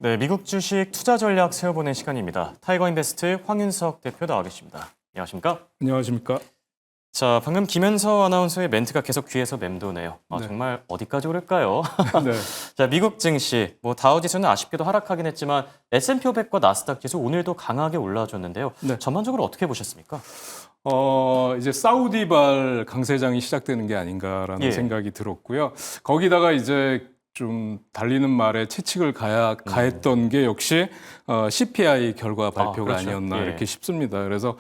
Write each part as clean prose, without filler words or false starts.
네, 미국 주식 투자 전략 세워보는 시간입니다. 타이거인베스트 황윤석 대표 나와 계십니다. 안녕하십니까? 안녕하십니까? 자, 방금 김현서 아나운서의 멘트가 계속 귀에서 맴도네요. 네. 정말 어디까지 오를까요? 네. 자, 미국 증시, 다우지수는 아쉽게도 하락하긴 했지만 S&P 500과 나스닥 지수 오늘도 강하게 올라와줬는데요. 네. 전반적으로 어떻게 보셨습니까? 이제 사우디발 강세장이 시작되는 게 아닌가라는 생각이 들었고요. 거기다가 이제 좀 달리는 말에 채찍을 가했던 게 역시 CPI 결과 발표가 그렇죠. 아니었나 이렇게 싶습니다. 그래서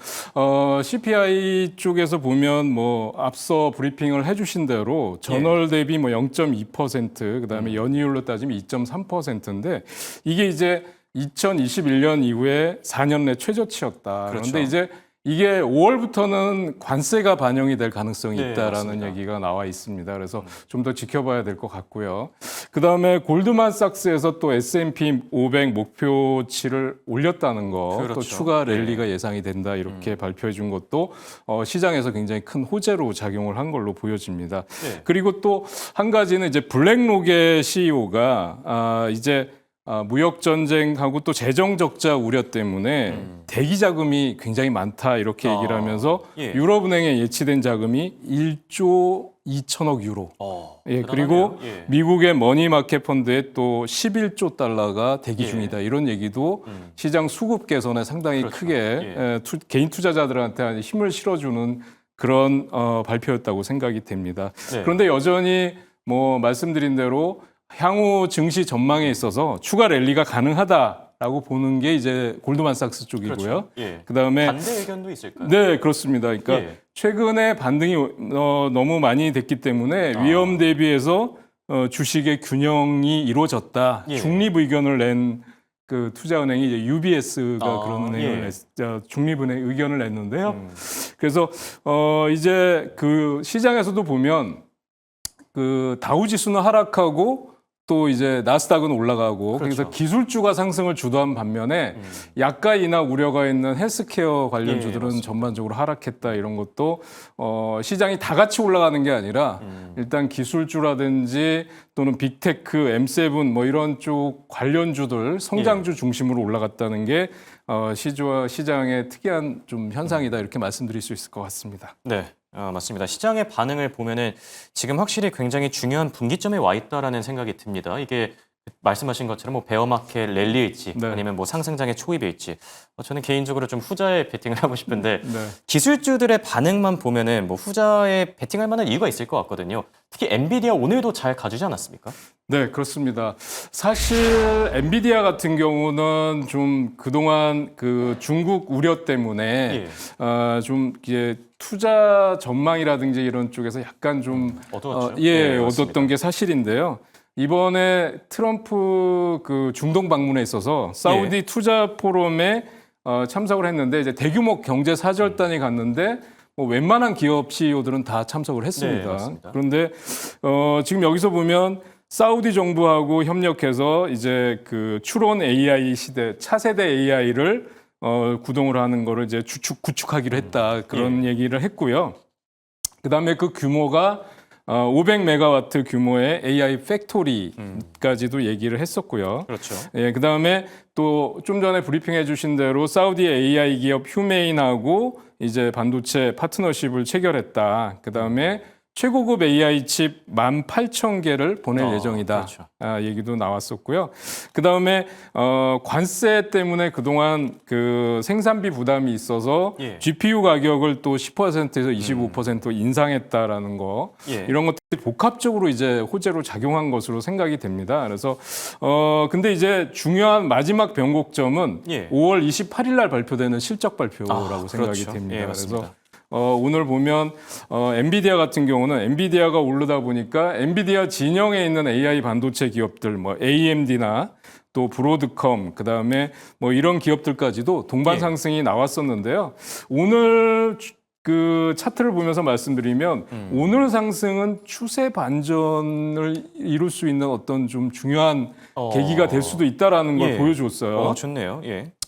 CPI 쪽에서 보면 앞서 브리핑을 해주신 대로 전월 대비 0.2%, 그다음에 연이율로 따지면 2.3%인데 이게 이제 2021년 이후에 4년 내 최저치였다. 그렇죠. 그런데 이제 이게 5월부터는 관세가 반영이 될 가능성이 네, 있다라는 맞습니다. 얘기가 나와 있습니다. 그래서 좀 더 지켜봐야 될 것 같고요. 그다음에 골드만삭스에서 또 S&P 500 목표치를 올렸다는 거, 그렇죠. 또 추가 랠리가 예상이 된다 이렇게 발표해 준 것도 시장에서 굉장히 큰 호재로 작용을 한 걸로 보여집니다. 네. 그리고 또 한 가지는 이제 블랙록의 CEO가 이제 무역 전쟁하고 또 재정 적자 우려 때문에 대기 자금이 굉장히 많다 이렇게 얘기를 하면서 유럽은행에 예치된 자금이 1조 2천억 유로. 그리고 미국의 머니마켓 펀드에 또 11조 달러가 대기 중이다. 이런 얘기도 시장 수급 개선에 상당히 그렇죠. 크게 개인 투자자들한테 힘을 실어주는 그런 발표였다고 생각이 됩니다. 네. 그런데 여전히 말씀드린 대로 향후 증시 전망에 있어서 추가 랠리가 가능하다라고 보는 게 이제 골드만삭스 쪽이고요. 그렇죠. 그다음에 반대 의견도 있을까요? 네, 그렇습니다. 그러니까 최근에 반등이 너무 많이 됐기 때문에 위험 대비해서 주식의 균형이 이루어졌다. 중립 의견을 낸 그 투자은행이 이제 UBS가 그런 은행을 중립은행 의견을 냈는데요. 그래서 이제 그 시장에서도 보면 그 다우지수는 하락하고 또 이제 나스닥은 올라가고 그래서 기술주가 상승을 주도한 반면에 약가이나 우려가 있는 헬스케어 관련주들은 전반적으로 하락했다 이런 것도 시장이 다 같이 올라가는 게 아니라 일단 기술주라든지 또는 빅테크, M7 이런 쪽 관련주들 성장주 중심으로 올라갔다는 게 시장의 특이한 좀 현상이다 이렇게 말씀드릴 수 있을 것 같습니다. 네. 맞습니다. 시장의 반응을 보면은 지금 확실히 굉장히 중요한 분기점에 와 있다라는 생각이 듭니다. 이게 말씀하신 것처럼 베어마켓 랠리일지 아니면 상승장의 초입일지 저는 개인적으로 좀 후자에 베팅을 하고 싶은데 기술주들의 반응만 보면은 후자에 베팅할 만한 이유가 있을 것 같거든요. 특히 엔비디아 오늘도 잘 가주지 않았습니까? 네, 그렇습니다. 사실 엔비디아 같은 경우는 좀 그동안 그 중국 우려 때문에 좀 이제 투자 전망이라든지 이런 쪽에서 약간 좀 얻었던 게 사실인데요. 이번에 트럼프 그 중동 방문에 있어서 사우디 투자 포럼에 참석을 했는데 이제 대규모 경제 사절단이 갔는데 웬만한 기업 CEO들은 다 참석을 했습니다. 그런데 지금 여기서 보면 사우디 정부하고 협력해서 이제 그 추론 AI 시대 차세대 AI를 구동을 하는 거를 이제 구축하기로 했다 그런 얘기를 했고요. 그다음에 그 규모가 500메가와트 규모의 AI 팩토리까지도 얘기를 했었고요. 그렇죠. 그다음에 또 좀 전에 브리핑해 주신 대로 사우디 AI 기업 휴메인하고 이제 반도체 파트너십을 체결했다. 그다음에 최고급 AI 칩 18,000개를 보낼 예정이다. 얘기도 나왔었고요. 그다음에 관세 때문에 그동안 그 생산비 부담이 있어서 GPU 가격을 또 10%에서 25% 인상했다라는 거. 이런 것들이 복합적으로 이제 호재로 작용한 것으로 생각이 됩니다. 그래서 근데 이제 중요한 마지막 변곡점은 5월 28일 날 발표되는 실적 발표라고 생각이 됩니다. 그래서 오늘 보면 엔비디아 같은 경우는 엔비디아가 오르다 보니까 엔비디아 진영에 있는 AI 반도체 기업들 AMD나 또 브로드컴 그다음에 이런 기업들까지도 동반 상승이 나왔었는데요. 오늘 그 차트를 보면서 말씀드리면 오늘 상승은 추세 반전을 이룰 수 있는 어떤 좀 중요한 계기가 될 수도 있다라는 걸 보여줬어요. 좋네요.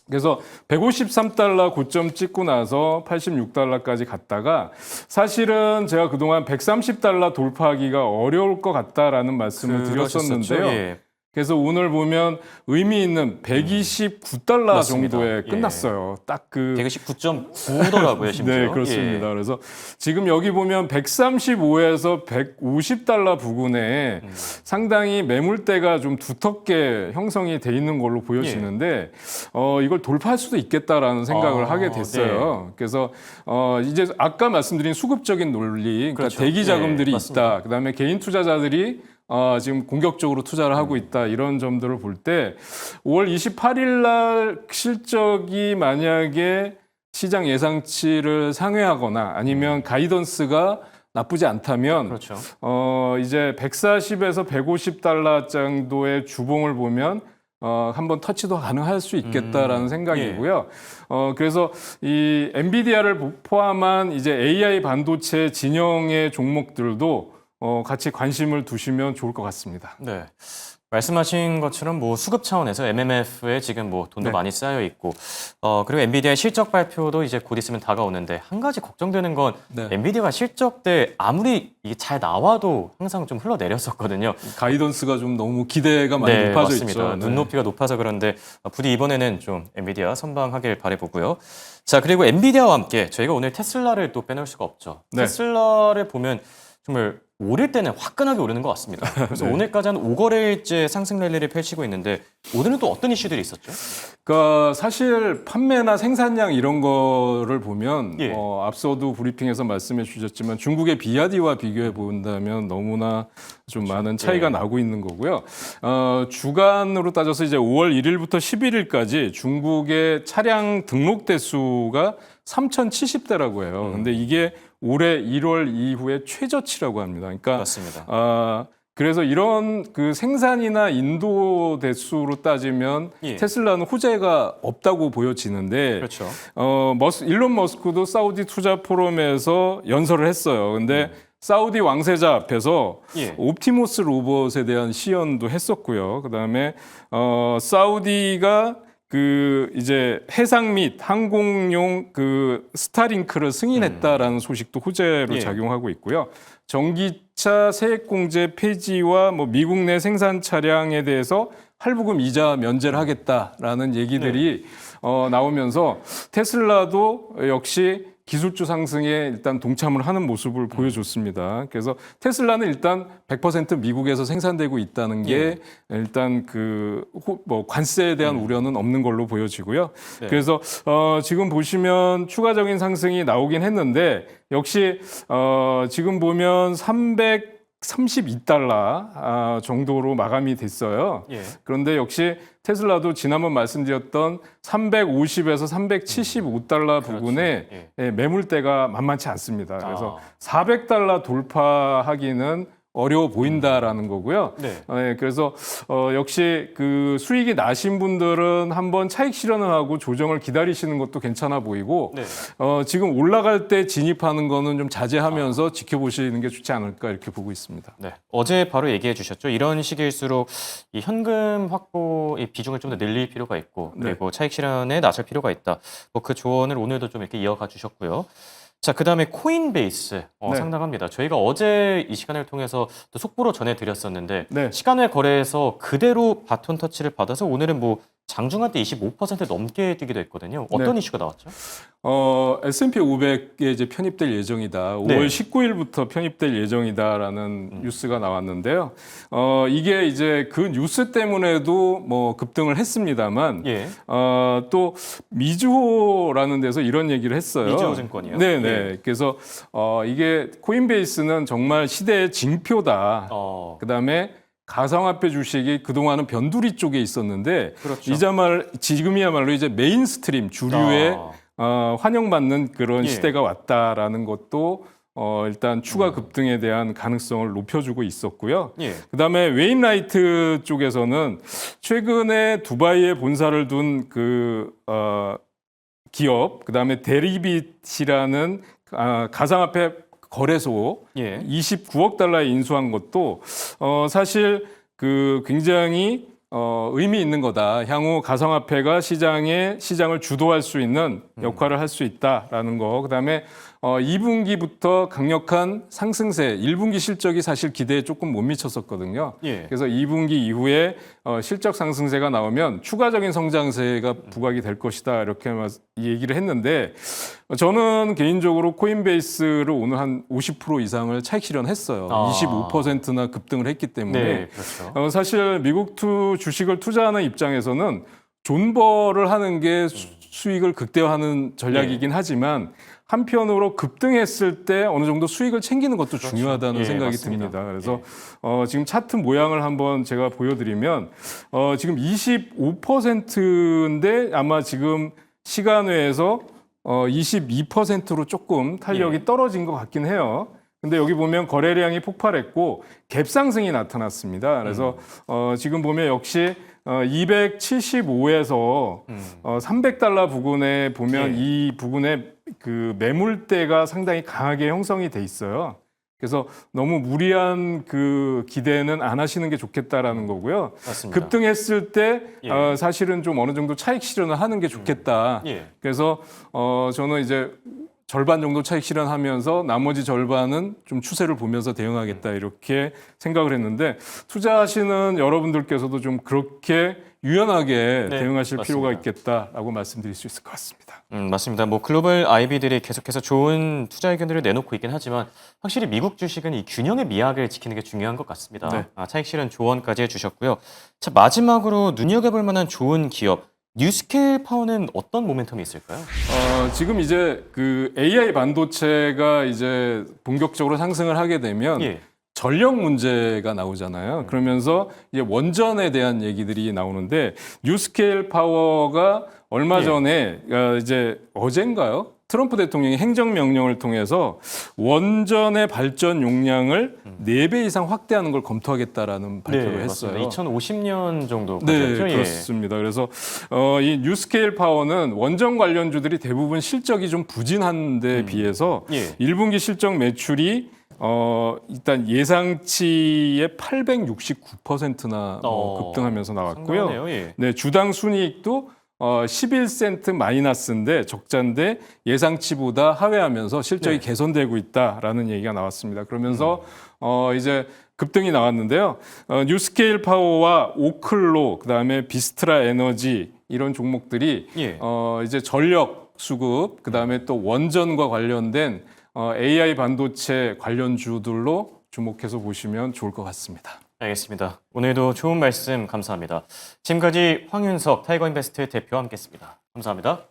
그래서 153달러 고점 찍고 나서 86달러까지 갔다가 사실은 제가 그동안 130달러 돌파하기가 어려울 것 같다라는 말씀을 드렸었는데요. 그래서 오늘 보면 의미 있는 129달러 맞습니다. 정도에 예. 끝났어요. 딱 그 119.9더라고요, 심지어. 네, 그렇습니다. 예. 그래서 지금 여기 보면 135에서 150달러 부근에 상당히 매물대가 좀 두텁게 형성이 돼 있는 걸로 보여지는데 이걸 돌파할 수도 있겠다라는 생각을 하게 됐어요. 그래서 이제 아까 말씀드린 수급적인 논리, 그러니까 그렇죠. 대기 자금들이 예, 맞습니다. 있다. 그다음에 개인 투자자들이 지금 공격적으로 투자를 하고 있다. 이런 점들을 볼 때 5월 28일 날 실적이 만약에 시장 예상치를 상회하거나 아니면 가이던스가 나쁘지 않다면 그렇죠. 이제 140에서 150달러 정도의 주봉을 보면 한번 터치도 가능할 수 있겠다라는 생각이고요. 그래서 이 엔비디아를 포함한 이제 AI 반도체 진영의 종목들도 같이 관심을 두시면 좋을 것 같습니다. 네. 말씀하신 것처럼 뭐 수급 차원에서 MMF에 지금 뭐 돈도 네. 많이 쌓여 있고, 그리고 엔비디아의 실적 발표도 이제 곧 있으면 다가오는데 한 가지 걱정되는 건 네. 엔비디아가 실적 때 아무리 이게 잘 나와도 항상 좀 흘러내렸었거든요. 가이던스가 좀 너무 기대가 많이 네, 높아져 맞습니다. 있죠. 네. 눈높이가 높아서 그런데 부디 이번에는 좀 엔비디아 선방하길 바라보고요. 자, 그리고 엔비디아와 함께 저희가 오늘 테슬라를 또 빼놓을 수가 없죠. 네. 테슬라를 보면 정말 오를 때는 화끈하게 오르는 것 같습니다. 그래서 네. 오늘까지 한 5거래일째 상승 랠리를 펼치고 있는데 오늘은 또 어떤 이슈들이 있었죠? 그러니까 사실 판매나 생산량 이런 거를 보면 예. 앞서도 브리핑에서 말씀해 주셨지만 중국의 비야디와 비교해 본다면 너무나 좀 많은 차이가 예. 나고 있는 거고요. 주간으로 따져서 이제 5월 1일부터 11일까지 중국의 차량 등록 대수가 3,070대라고 해요. 근데 이게 올해 1월 이후에 최저치라고 합니다. 그러니까 맞습니다. 그래서 이런 그 생산이나 인도 대수로 따지면 예. 테슬라는 호재가 없다고 보여지는데 그렇죠. 일론 머스크도 사우디 투자 포럼에서 연설을 했어요. 근데 사우디 왕세자 앞에서 예. 옵티머스 로봇에 대한 시연도 했었고요. 그다음에 사우디가 그 이제 해상 및 항공용 그 스타링크를 승인했다라는 소식도 호재로 예. 작용하고 있고요. 전기차 세액공제 폐지와 뭐 미국 내 생산 차량에 대해서 할부금 이자 면제를 하겠다라는 얘기들이 나오면서 테슬라도 역시 기술주 상승에 일단 동참을 하는 모습을 보여줬습니다. 그래서 테슬라는 일단 100% 미국에서 생산되고 있다는 게 일단 뭐 관세에 대한 우려는 없는 걸로 보여지고요. 네. 그래서 지금 보시면 추가적인 상승이 나오긴 했는데 역시 지금 보면 332달러 정도로 마감이 됐어요. 예. 그런데 역시 테슬라도 지난번 말씀드렸던 350에서 375달러 부근에 예. 매물대가 만만치 않습니다. 그래서 400달러 돌파하기는 어려워 보인다라는 거고요. 네. 그래서 역시 그 수익이 나신 분들은 한번 차익 실현을 하고 조정을 기다리시는 것도 괜찮아 보이고 네. 지금 올라갈 때 진입하는 거는 좀 자제하면서 지켜보시는 게 좋지 않을까 이렇게 보고 있습니다. 네. 어제 바로 얘기해 주셨죠. 이런 시기일수록 이 현금 확보의 비중을 좀 더 늘릴 필요가 있고 그리고 차익 실현에 나설 필요가 있다. 뭐 그 조언을 오늘도 좀 이렇게 이어가 주셨고요. 자, 그다음에 코인베이스 상당합니다. 저희가 어제 이 시간을 통해서 또 속보로 전해드렸었는데 네. 시간 외 거래에서 그대로 바톤 터치를 받아서 오늘은 뭐 장중한 때 25% 넘게 뛰기도 했거든요. 어떤 이슈가 나왔죠? S&P 500에 이제 편입될 예정이다. 네. 5월 19일부터 편입될 예정이다라는 뉴스가 나왔는데요. 이게 이제 그 뉴스 때문에도 뭐 급등을 했습니다만 예. 또 미주호라는 데서 이런 얘기를 했어요. 미주호 증권이요? 네네. 예. 그래서 이게 코인베이스는 정말 시대의 징표다. 그다음에 가상화폐 주식이 그동안은 변두리 쪽에 있었는데 그렇죠. 지금이야말로 이제 메인스트림 주류에 환영받는 그런 예. 시대가 왔다라는 것도 일단 추가 급등에 대한 가능성을 높여주고 있었고요. 예. 그다음에 웨인라이트 쪽에서는 최근에 두바이에 본사를 둔 기업, 그다음에 데리빗이라는 가상화폐 거래소 예. 29억 달러에 인수한 것도 사실 굉장히 의미 있는 거다. 향후 가상화폐가 시장을 주도할 수 있는 역할을 할 수 있다라는 거. 그다음에 2분기부터 강력한 상승세, 1분기 실적이 사실 기대에 조금 못 미쳤었거든요. 예. 그래서 2분기 이후에 실적 상승세가 나오면 추가적인 성장세가 부각이 될 것이다. 이렇게 얘기를 했는데 저는 개인적으로 코인베이스를 오늘 한 50% 이상을 차익 실현했어요. 25%나 급등을 했기 때문에. 네, 그렇죠. 사실 미국 주식을 투자하는 입장에서는 존버를 하는 게 수익을 극대화하는 전략이긴 하지만 한편으로 급등했을 때 어느 정도 수익을 챙기는 것도 중요하다는 생각이 맞습니다. 듭니다. 그래서 지금 차트 모양을 한번 제가 보여드리면 지금 25%인데 아마 지금 시간외에서 22%로 조금 탄력이 떨어진 것 같긴 해요. 근데 여기 보면 거래량이 폭발했고 갭상승이 나타났습니다. 그래서 지금 보면 역시 275에서 300달러 부근에 보면 이 부근에 그 매물대가 상당히 강하게 형성이 돼 있어요. 그래서 너무 무리한 그 기대는 안 하시는 게 좋겠다라는 거고요. 맞습니다. 급등했을 때 사실은 좀 어느 정도 차익 실현을 하는 게 좋겠다. 그래서 저는 이제 절반 정도 차익 실현하면서 나머지 절반은 좀 추세를 보면서 대응하겠다 이렇게 생각을 했는데 투자하시는 여러분들께서도 좀 그렇게 유연하게 대응하실 필요가 있겠다라고 말씀드릴 수 있을 것 같습니다. 맞습니다. 뭐 글로벌 IB들이 계속해서 좋은 투자 의견들을 내놓고 있긴 하지만 확실히 미국 주식은 이 균형의 미학을 지키는 게 중요한 것 같습니다. 차익 실현 조언까지 해주셨고요. 자, 마지막으로 눈여겨볼 만한 좋은 기업. 뉴스케일 파워는 어떤 모멘텀이 있을까요? 지금 이제 그 AI 반도체가 이제 본격적으로 상승을 하게 되면 전력 문제가 나오잖아요. 그러면서 이제 원전에 대한 얘기들이 나오는데 뉴스케일 파워가 얼마 전에 이제 어젠가요? 트럼프 대통령이 행정명령을 통해서 원전의 발전 용량을 4배 이상 확대하는 걸 검토하겠다라는 발표를 했어요. 2050년 정도. 네, 그렇습니다. 그래서 이 뉴스케일 파워는 원전 관련주들이 대부분 실적이 좀 부진한 데 비해서 1분기 실적 매출이 일단 예상치의 869%나 급등하면서 나왔고요. 상당하네요. 네, 주당 순이익도 11센트 마이너스인데 적자인데 예상치보다 하회하면서 실적이 개선되고 있다라는 얘기가 나왔습니다. 그러면서 이제 급등이 나왔는데요. 뉴스케일 파워와 오클로 그다음에 비스트라 에너지 이런 종목들이 이제 전력 수급 그다음에 또 원전과 관련된 AI 반도체 관련주들로 주목해서 보시면 좋을 것 같습니다. 알겠습니다. 오늘도 좋은 말씀 감사합니다. 지금까지 황윤석 타이거인베스트 대표와 함께했습니다. 감사합니다.